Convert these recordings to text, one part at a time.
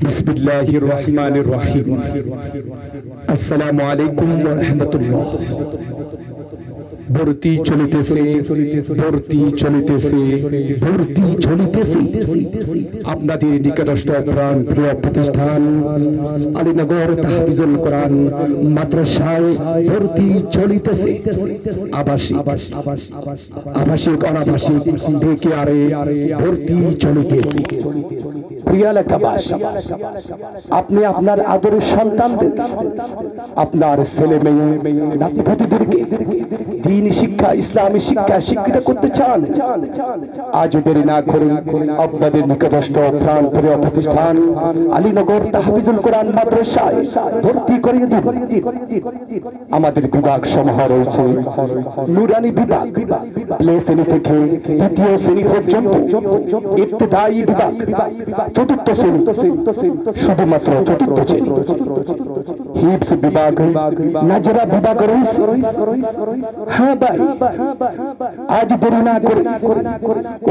বিসমিল্লাহির রহমানির রহিম। আসসালামু আলাইকুম ওয়া রাহমাতুল্লাহ। ভর্তি চলিতেছে, ভর্তি চলিতেছে, ভর্তি চলিতেছে। আপনাদের নিকটস্থ প্রাণ প্রিয় প্রতিষ্ঠান আলীনগর তাহফিজুল কোরআন মাদ্রাসায় ভর্তি চলিতেছে। আবাসিক অনাবাসিক ডেকে আরে ভর্তি চলিতেছে। প্রিয় এলাকাবাসী, আপনি আপনার আদরের সন্তানদের, আপনার ছেলে মেয়ে নাতিপুতিদেরকে দ্বীনি শিক্ষা, ইসলামী শিক্ষা শিক্ষিত করতে চান, আজ দেরি না করে আপনাদের নিকটস্থ প্রাণ প্রিয় প্রতিষ্ঠান আলীনগর তাহফিজুল কোরআন মাদ্রাসায় ভর্তি করিয়ে দিন। আমাদের বিভাগ সমূহ রয়েছে নুরানি বিভাগ, প্লে শ্রেণী থেকে দ্বিতীয় শ্রেণী পর্যন্ত, ইবতেদায়ী বিভাগ চতুর্থ শ্রেণী, শুধুমাত্র চতুর্থ শ্রেণী, হিফজ বিভাগ, নাজরা বিভাগ রয়েছে। হ্যাঁ ভাই, আজ দেরি না করে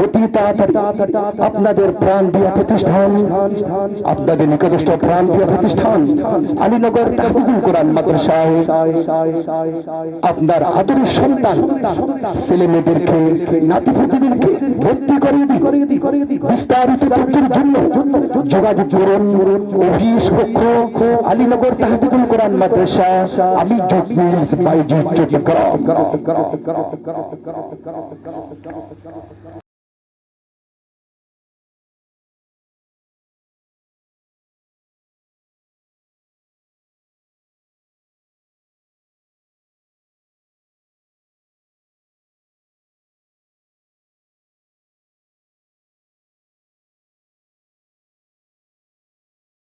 অতি তাড়াতাড়ি আপনাদের প্রাণ দিয়া প্রতিষ্ঠান, আপনাদের নিকটস্থ প্রাণ দিয়া প্রতিষ্ঠান আলীনগর তাহফিজুল কোরআন মাদ্রাসায় আপনার আদরের সন্তান ছেলে মেয়েদেরকে নাতিপুতিদেরকে ভর্তি করিয়ে দিন। বিস্তারিত তথ্যের জন্য যোগাযোগ করুন অফিস কক্ষ আলীনগর তাহফিজুল কোরআন মাদ্রাসা, আমি জগদীশ বাইজি চট্টগ্রাম।